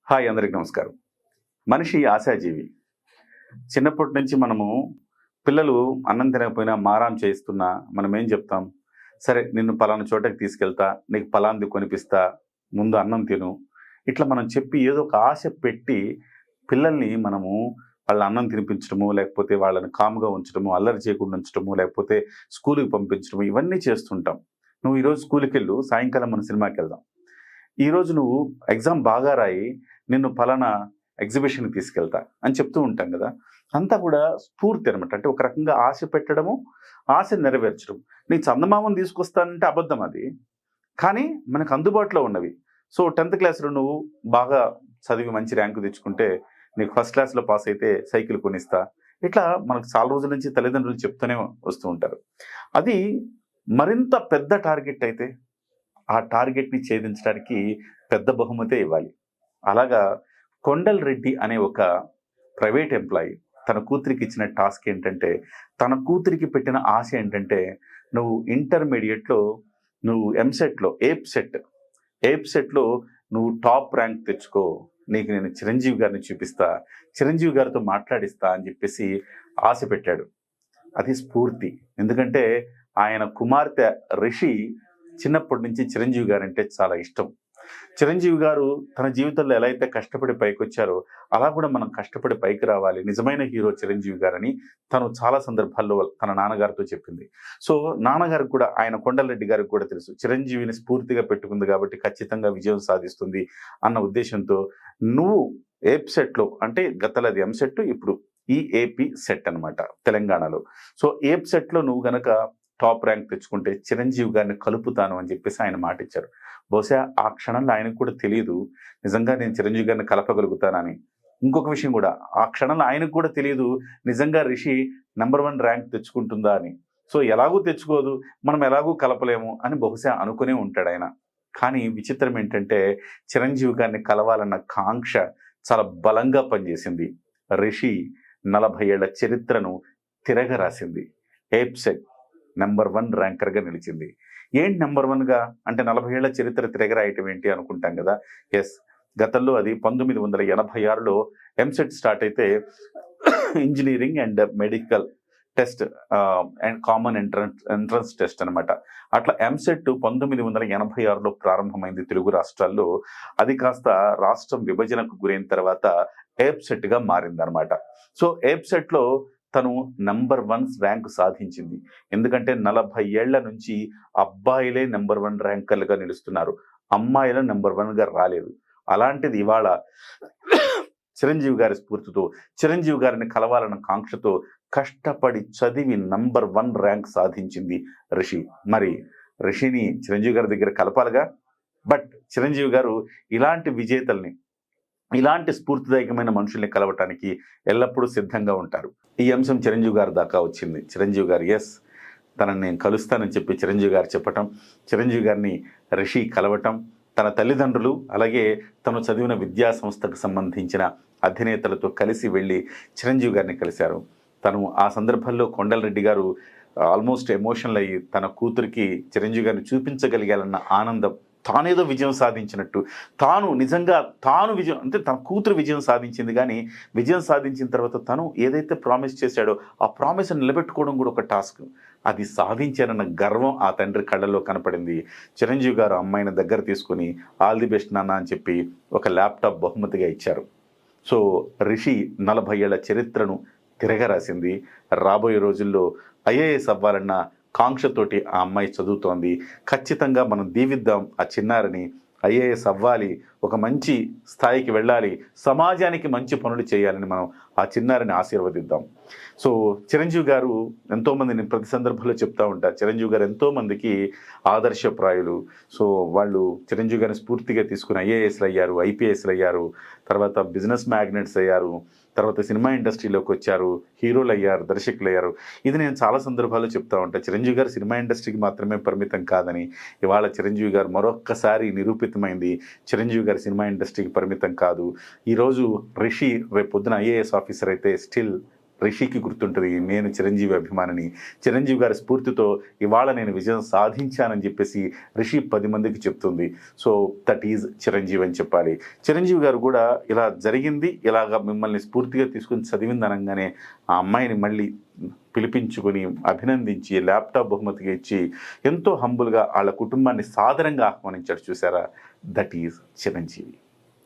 Hi అందరికి నమస్కారం. మనిషి ఆశాజీవి. చిన్నప్పటి నుంచి మనము పిల్లలు అన్నం తినకపోయినా మారాం చేస్తున్నా మనం ఏం చెప్తాం? సరే నిన్ను పలానా చోటకి తీసుకెళ్తా, నీకు పలాంది కొనిపిస్తా, ముందు అన్నం తిను. ఇట్లా మనం చెప్పి ఏదో ఒక ఆశ పెట్టి పిల్లల్ని మనము వాళ్ళ అన్నం తినిపించడము, లేకపోతే వాళ్ళని కామ్‌గా ఉంచడము, అల్లరి చేయకుండా ఉంచడము, లేకపోతే స్కూలుకి పంపించడము ఇవన్నీ చేస్తుంటాం. నువ్వు ఈరోజు స్కూలుకెళ్ళు, సాయంకాలం మనం సినిమాకెళ్దాం. ఈరోజు నువ్వు ఎగ్జామ్ బాగా రాయి, నిన్ను పలానా ఎగ్జిబిషన్‌కి తీసుకెళ్తా అని చెప్తూ ఉంటాం గదా! అంతా కూడా స్ఫూర్తి అనమాట. అంటే ఒక రకంగా ఆశ పెట్టడము, ఆశ నెరవేర్చడం. నీ చందమామను తీసుకొస్తానంటే అబద్ధం అది. కానీ మనకు అందుబాటులో ఉన్నవి. సో, 10థ్ క్లాస్‌లో నువ్వు బాగా చదివి మంచి ర్యాంక్ తెచ్చుకుంటే, నీకు ఫస్ట్ క్లాస్‌లో పాస్ అయితే సైకిల్ కొనిస్తా. ఇట్లా మనకు చాలా రోజుల నుంచి తల్లిదండ్రులు చెప్తూనే వస్తూ ఉంటారు. అది మరింత పెద్ద టార్గెట్ అయితే, ఆ టార్గెట్‌ని ఛేదించడానికి పెద్ద బహుమతే ఇవ్వాలి. అలాగా కొండల్ రెడ్డి అనే ఒక ప్రైవేట్ ఎంప్లాయీ తన కూతురికి ఇచ్చిన టాస్క్ ఏంటంటే, తన కూతురికి పెట్టిన ఆశ ఏంటంటే, నువ్వు ఇంటర్మీడియేట్‌లో నువ్వు ఎంసెట్‌లో ఏప్సెట్‌లో నువ్వు టాప్ ర్యాంక్ తెచ్చుకో. నీకు నేను చిరంజీవి గారిని చూపిస్తా. చిరంజీవి గారితో మాట్లాడిస్తా అని చెప్పేసి ఆశ పెట్టాడు. అది స్ఫూర్తి. ఎందుకంటే ఆయన కుమార్తె రిషి చిన్నప్పటి నుంచి చిరంజీవి గారంటే చాలా ఇష్టం. చిరంజీవి గారు తన జీవితంలో ఎలా అయితే కష్టపడి పైకొచ్చారో, అలా కూడా మనం కష్టపడి పైకి రావాలి. నిజమైన హీరో చిరంజీవి గారని తను చాలా సందర్భాల్లో తన నాన్నగారితో చెప్పింది. సో, నాన్నగారికి కూడా ఆయన కొండలరెడ్డి గారికి కూడా తెలుసు. చిరంజీవిని స్ఫూర్తిగా పెట్టుకుంది కాబట్టి ఖచ్చితంగా విజయం సాధిస్తుంది అన్న ఉద్దేశంతో నువ్వు ఏప్సెట్‌లో అంటే గతంలో అది ఎంసెట్ ఇప్పుడు ఈఏపీ సెట్ అనమాట తెలంగాణలో. సో, ఏప్సెట్‌లో నువ్వు గనక టాప్ ర్యాంక్ తెచ్చుకుంటే చిరంజీవి గారిని కలుపుతాను అని చెప్పేసి ఆయన మాటిచ్చారు. బహుశా ఆ క్షణంలో ఆయనకు కూడా తెలీదు నిజంగా నేను చిరంజీవి గారిని కలపగలుగుతానని. ఇంకొక విషయం కూడా ఆ క్షణంలో ఆయనకు కూడా తెలీదు నిజంగా రిషి నంబర్ 1 ర్యాంక్ తెచ్చుకుంటుందా అని. సో ఎలాగూ తెచ్చుకోదు, మనం ఎలాగూ కలపలేము అని బహుశా అనుకునే ఉంటాడాయన. కానీ విచిత్రం ఏంటంటే చిరంజీవి గారిని కలవాలన్న కాంక్ష చాలా బలంగా పనిచేసింది. రిషి 40 ఏళ్ల చరిత్రను తిరగరాసింది. ఏప్సెట్ నంబర్ 1 ర్యాంకర్‌గా నిలిచింది. ఏంటి నంబర్ 1గా అంటే 40 ఏళ్ల చరిత్ర తిరగరాయటం ఏంటి అనుకుంటాం గదా! యెస్. గతంలో అది 1986లో ఎంసెట్ స్టార్ట్ అయితే engineering and medical test and common entrance test అనమాట. అట్లా ఎంసెట్ 1986లో ప్రారంభమైంది తెలుగు రాష్ట్రాల్లో. అది కాస్త రాష్ట్రం విభజనకు గురైన తర్వాత ఏప్సెట్‌గా మారిందనమాట. సో, ఏప్సెట్‌లో తను నంబర్ 1 ర్యాంక్ సాధించింది. ఎందుకంటే 40 ఏళ్ల నుంచి అబ్బాయిలే నంబర్ 1 ర్యాంకర్లుగా నిలుస్తున్నారు. అమ్మాయిలు నంబర్ 1గా రాలేదు. అలాంటిది ఇవాళ చిరంజీవి గారి స్ఫూర్తితో, చిరంజీవి గారిని కలవాలన్న కాంక్షతో కష్టపడి చదివి నంబర్ 1 ర్యాంక్ సాధించింది రిషి. మరి రిషిని చిరంజీవి గారి దగ్గర కలపాలిగా. బట్ చిరంజీవి గారు ఇలాంటి విజేతల్ని, ఇలాంటి స్ఫూర్తిదాయకమైన మనుషుల్ని కలవటానికి ఎల్లప్పుడూ సిద్ధంగా ఉంటారు. ఈ అంశం చిరంజీవి గారి దాకా వచ్చింది. చిరంజీవి గారు యెస్ తనని నేను కలుస్తానని చెప్పి చిరంజీవి గారు చెప్పటం, చిరంజీవి గారిని రిషి కలవటం, తన తల్లిదండ్రులు అలాగే తను చదివిన విద్యా సంస్థకు సంబంధించిన అధినేతలతో కలిసి వెళ్ళి చిరంజీవి గారిని కలిశారు. తను ఆ సందర్భంలో కొండలరెడ్డి గారు ఆల్మోస్ట్ ఎమోషనల్ అయ్యి తన కూతురికి చిరంజీవి గారిని చూపించగలిగాలన్న ఆనందం, తానేదో విజయం సాధించినట్టు, తాను విజయం అంటే తన కూతురు విజయం సాధించింది కానీ, విజయం సాధించిన తర్వాత తను ఏదైతే ప్రామిస్ చేశాడో ఆ ప్రామిస్‌ని నిలబెట్టుకోవడం కూడా ఒక టాస్క్. అది సాధించానన్న గర్వం ఆ తండ్రి కళ్ళల్లో కనపడింది. చిరంజీవి గారు అమ్మాయిని దగ్గర తీసుకొని ఆల్ ది బెస్ట్ నాన్న అని చెప్పి ఒక ల్యాప్‌టాప్ బహుమతిగా ఇచ్చారు. సో, రిషి 40 ఏళ్ల చరిత్రను తిరగరాసింది. రాబోయే రోజుల్లో ఐఏఎస్ అవ్వాలన్న కాంక్షతోటి ఆ అమ్మాయి చదువుతోంది. ఖచ్చితంగా మనం దీవిద్దాం ఆ చిన్నారిని. ఐఏఎస్ అవ్వాలి, ఒక మంచి స్థాయికి వెళ్ళాలి, సమాజానికి మంచి పనులు చేయాలని మనం ఆ చిన్నారిని ఆశీర్వదిద్దాం. సో, చిరంజీవి గారు ఎంతోమందిని ప్రతి సందర్భంలో చెప్తా ఉంటారు. చిరంజీవి గారు ఎంతోమందికి ఆదర్శప్రాయులు. సో, వాళ్ళు చిరంజీవి గారిని స్ఫూర్తిగా తీసుకుని ఐఏఎస్‌లు అయ్యారు, ఐపీఎస్‌లు అయ్యారు, తర్వాత బిజినెస్ మ్యాగ్నెట్స్ అయ్యారు, తర్వాత సినిమా ఇండస్ట్రీలోకి వచ్చారు, హీరోలు అయ్యారు, దర్శకులు అయ్యారు. ఇది నేను చాలా సందర్భాల్లో చెప్తా ఉంటాను. చిరంజీవి గారు సినిమా ఇండస్ట్రీకి మాత్రమే పరిమితం కాదని. ఇవాళ చిరంజీవి గారు మరొక్కసారి నిరూపితమైంది. చిరంజీవి గారు సినిమా ఇండస్ట్రీకి పరిమితం కాదు. ఈరోజు రిషి రేపొద్దున ఐఏఎస్ ఆఫీసర్ అయితే స్టిల్ రిషికి గుర్తుంటుంది నేను చిరంజీవి అభిమానిని, చిరంజీవి గారి స్ఫూర్తితో ఇవాళ నేను విజయం సాధించానని చెప్పేసి రిషి 10 మందికి చెప్తుంది. సో దట్ ఈజ్ చిరంజీవి అని చెప్పాలి. చిరంజీవి గారు కూడా ఇలా జరిగింది, ఇలాగ మిమ్మల్ని స్ఫూర్తిగా తీసుకుని చదివింది అనగానే ఆ అమ్మాయిని మళ్ళీ పిలిపించుకొని అభినందించి ల్యాప్టాప్ బహుమతిగా ఇచ్చి ఎంతో హంబుల్గా వాళ్ళ కుటుంబాన్ని సాదరంగా ఆహ్వానించాడు చూసారా. That is Chiranjeevi.